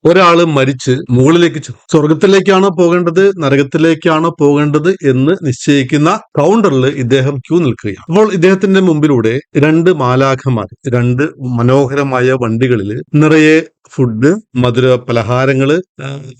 ഒരാള് മരിച്ച് മുകളിലേക്ക് സ്വർഗത്തിലേക്കാണോ പോകേണ്ടത് നരകത്തിലേക്കാണോ പോകേണ്ടത് എന്ന് നിശ്ചയിക്കുന്ന കൗണ്ടറിൽ ഇദ്ദേഹം ക്യൂ നിൽക്കുകയാണ്. അപ്പോൾ ഇദ്ദേഹത്തിന്റെ മുമ്പിലൂടെ രണ്ട് മാലാഖമാർ രണ്ട് മനോഹരമായ വണ്ടികളിൽ നിറയെ ഫുഡ്, മധുര പലഹാരങ്ങള്,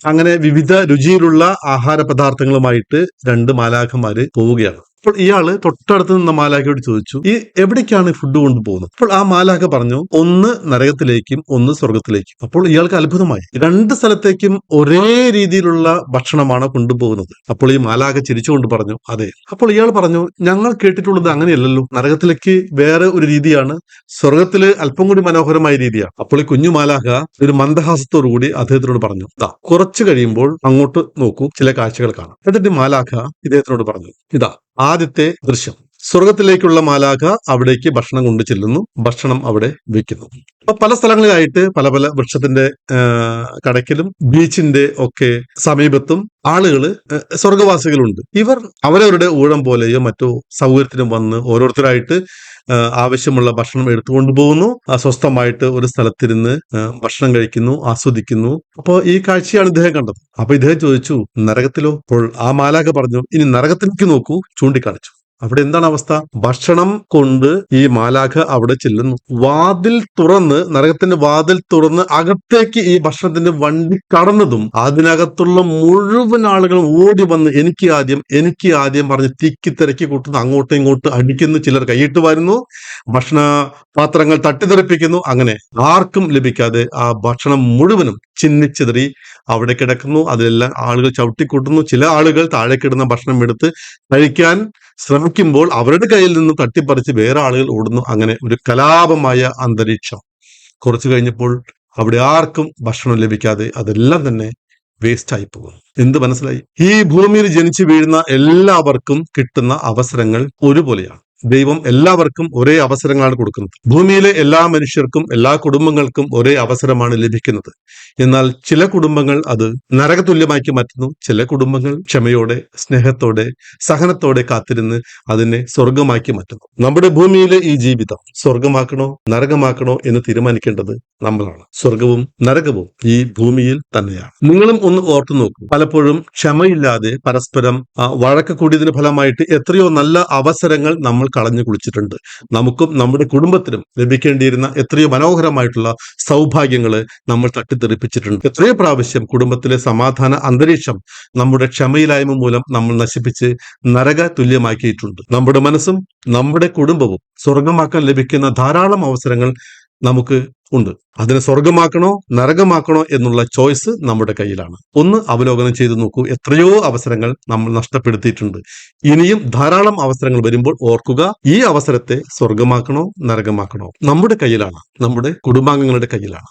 അങ്ങനെ വിവിധ രുചിയിലുള്ള ആഹാര പദാർത്ഥങ്ങളുമായിട്ട് രണ്ട് മാലാഖമാര് പോവുകയാണ്. അപ്പോൾ ഇയാള് തൊട്ടടുത്ത് നിന്ന മാലാഖയോട് ചോദിച്ചു, ഈ എവിടേക്കാണ് ഫുഡ് കൊണ്ടുപോകുന്നത്? അപ്പോൾ ആ മാലാഖ പറഞ്ഞു, ഒന്ന് നരകത്തിലേക്കും ഒന്ന് സ്വർഗത്തിലേക്കും. അപ്പോൾ ഇയാൾക്ക് അത്ഭുതമായി, രണ്ട് സ്ഥലത്തേക്കും ഒരേ രീതിയിലുള്ള ഭക്ഷണമാണ് കൊണ്ടുപോകുന്നത്. അപ്പോൾ ഈ മാലാഖ ചിരിച്ചുകൊണ്ട് പറഞ്ഞു, അതെ. അപ്പോൾ ഇയാൾ പറഞ്ഞു, ഞങ്ങൾ കേട്ടിട്ടുള്ളത് അങ്ങനെയല്ലല്ലോ, നരകത്തിലേക്ക് വേറെ ഒരു രീതിയാണ്, സ്വർഗത്തില് അല്പം കൂടി മനോഹരമായ രീതിയാണ്. അപ്പോൾ ഈ കുഞ്ഞു മാലാഖ ഒരു മന്ദഹാസത്തോടു കൂടി അദ്ദേഹത്തിനോട് പറഞ്ഞു, കുറച്ചു കഴിയുമ്പോൾ അങ്ങോട്ട് നോക്കൂ, ചില കാഴ്ചകൾ കാണാം. എന്നിട്ട് മാലാഖ ഇദ്ദേഹത്തിനോട് പറഞ്ഞു, ഇതാ ആദ്യത്തെ ദൃശ്യം. സ്വർഗത്തിലേക്കുള്ള മാലാഖ അവിടേക്ക് ഭക്ഷണം കൊണ്ടു ചെല്ലുന്നു, ഭക്ഷണം അവിടെ വെക്കുന്നു. അപ്പൊ പല സ്ഥലങ്ങളിലായിട്ട് പല പല വൃക്ഷത്തിന്റെ കടക്കിലും ബീച്ചിന്റെ ഒക്കെ സമീപത്തും ആളുകള് സ്വർഗവാസികളുണ്ട്. ഇവർ അവരവരുടെ ഊഴം പോലെയോ മറ്റോ സൗകര്യത്തിനും വന്ന് ഓരോരുത്തരായിട്ട് ആവശ്യമുള്ള ഭക്ഷണം എടുത്തുകൊണ്ടു പോകുന്നു, സ്വസ്ഥമായിട്ട് ഒരു സ്ഥലത്തിരുന്ന് ഭക്ഷണം കഴിക്കുന്നു, ആസ്വദിക്കുന്നു. അപ്പോൾ ഈ കാഴ്ചയാണ് ഇദ്ദേഹം കണ്ടത്. അപ്പൊ ഇദ്ദേഹം ചോദിച്ചു, നരകത്തിലോ? അപ്പോൾ ആ മാലാഖ പറഞ്ഞു, ഇനി നരകത്തിലേക്ക് നോക്കൂ, ചൂണ്ടിക്കാണിച്ചു. അവിടെ എന്താണ് അവസ്ഥ? ഭക്ഷണം കൊണ്ട് ഈ മാലാഖ അവിടെ ചെല്ലുന്നു, വാതിൽ തുറന്ന്, നരകത്തിന്റെ വാതിൽ തുറന്ന് അകത്തേക്ക് ഈ ഭക്ഷണത്തിന്റെ വണ്ടി കടന്നതും അതിനകത്തുള്ള മുഴുവൻ ആളുകളും ഓടി വന്ന് എനിക്ക് ആദ്യം പറഞ്ഞ് തിക്കി തിരക്കി കൂട്ടുന്നു, അങ്ങോട്ടും ഇങ്ങോട്ടും അടിക്കുന്നു, ചിലർ കൈയിട്ട് വരുന്നു, ഭക്ഷണ പാത്രങ്ങൾ തട്ടിത്തെറിപ്പിക്കുന്നു. അങ്ങനെ ആർക്കും ലഭിക്കാതെ ആ ഭക്ഷണം മുഴുവനും ചിന്നിച്ചിതറി അവിടെ കിടക്കുന്നു. അതിലെല്ലാം ആളുകൾ ചവിട്ടിക്കൂട്ടുന്നു. ചില ആളുകൾ താഴെ കിടന്ന ഭക്ഷണം എടുത്ത് കഴിക്കാൻ ശ്രമിക്കുമ്പോൾ അവരുടെ കയ്യിൽ നിന്നും തട്ടിപ്പറിച്ച് വേറെ ആളുകൾ ഓടുന്നു. അങ്ങനെ ഒരു കലാപമായ അന്തരീക്ഷം. കുറച്ചു കഴിഞ്ഞപ്പോൾ അവിടെ ആർക്കും ഭക്ഷണം ലഭിക്കാതെ അതെല്ലാം തന്നെ വേസ്റ്റ് ആയി പോകും. എന്ത് മനസ്സിലായി? ഈ ഭൂമിയിൽ ജനിച്ചു വീഴുന്ന എല്ലാവർക്കും കിട്ടുന്ന അവസരങ്ങൾ ഒരുപോലെയാണ്. ദൈവം എല്ലാവർക്കും ഒരേ അവസരങ്ങളാണ് കൊടുക്കുന്നത്. ഭൂമിയിലെ എല്ലാ മനുഷ്യർക്കും എല്ലാ കുടുംബങ്ങൾക്കും ഒരേ അവസരമാണ് ലഭിക്കുന്നത്. എന്നാൽ ചില കുടുംബങ്ങൾ അത് നരകതുല്യമാക്കി മാറ്റുന്നു. ചില കുടുംബങ്ങൾ ക്ഷമയോടെ, സ്നേഹത്തോടെ, സഹനത്തോടെ കാത്തിരുന്ന് അതിനെ സ്വർഗമാക്കി മാറ്റുന്നു. നമ്മുടെ ഭൂമിയിലെ ഈ ജീവിതം സ്വർഗമാക്കണോ നരകമാക്കണോ എന്ന് തീരുമാനിക്കേണ്ടത് നമ്മളാണ്. സ്വർഗവും നരകവും ഈ ഭൂമിയിൽ തന്നെയാണ്. നിങ്ങളും ഒന്ന് ഓർത്തു നോക്കൂ. പലപ്പോഴും ക്ഷമയില്ലാതെ പരസ്പരം വഴക്ക് കൂടിയതിന് ഫലമായിട്ട് എത്രയോ നല്ല അവസരങ്ങൾ നമ്മൾ കളഞ്ഞു കുളിച്ചിട്ടുണ്ട്. നമുക്കും നമ്മുടെ കുടുംബത്തിനും ലഭിക്കേണ്ടിയിരുന്ന എത്രയോ മനോഹരമായിട്ടുള്ള സൗഭാഗ്യങ്ങള് നമ്മൾ തട്ടിത്തെറിപ്പിച്ചിട്ടുണ്ട്. എത്രയോ പ്രാവശ്യം കുടുംബത്തിലെ സമാധാന അന്തരീക്ഷം നമ്മുടെ ക്ഷമയില്ലായ്മ മൂലം നമ്മൾ നശിപ്പിച്ച് നരക തുല്യമാക്കിയിട്ടുണ്ട്. നമ്മുടെ മനസ്സും നമ്മുടെ കുടുംബവും സ്വർഗമാക്കാൻ ലഭിക്കുന്ന ധാരാളം അവസരങ്ങൾ നമുക്ക് ഉണ്ട്. അതിനെ സ്വർഗമാക്കണോ നരകമാക്കണോ എന്നുള്ള ചോയ്സ് നമ്മുടെ കയ്യിലാണ്. ഒന്ന് അവലോകനം ചെയ്തു നോക്കൂ. എത്രയോ അവസരങ്ങൾ നമ്മൾ നഷ്ടപ്പെടുത്തിയിട്ടുണ്ട്. ഇനിയും ധാരാളം അവസരങ്ങൾ വരുമ്പോൾ ഓർക്കുക, ഈ അവസരത്തെ സ്വർഗമാക്കണോ നരകമാക്കണോ നമ്മുടെ കയ്യിലാണ്, നമ്മുടെ കുടുംബാംഗങ്ങളുടെ കയ്യിലാണ്.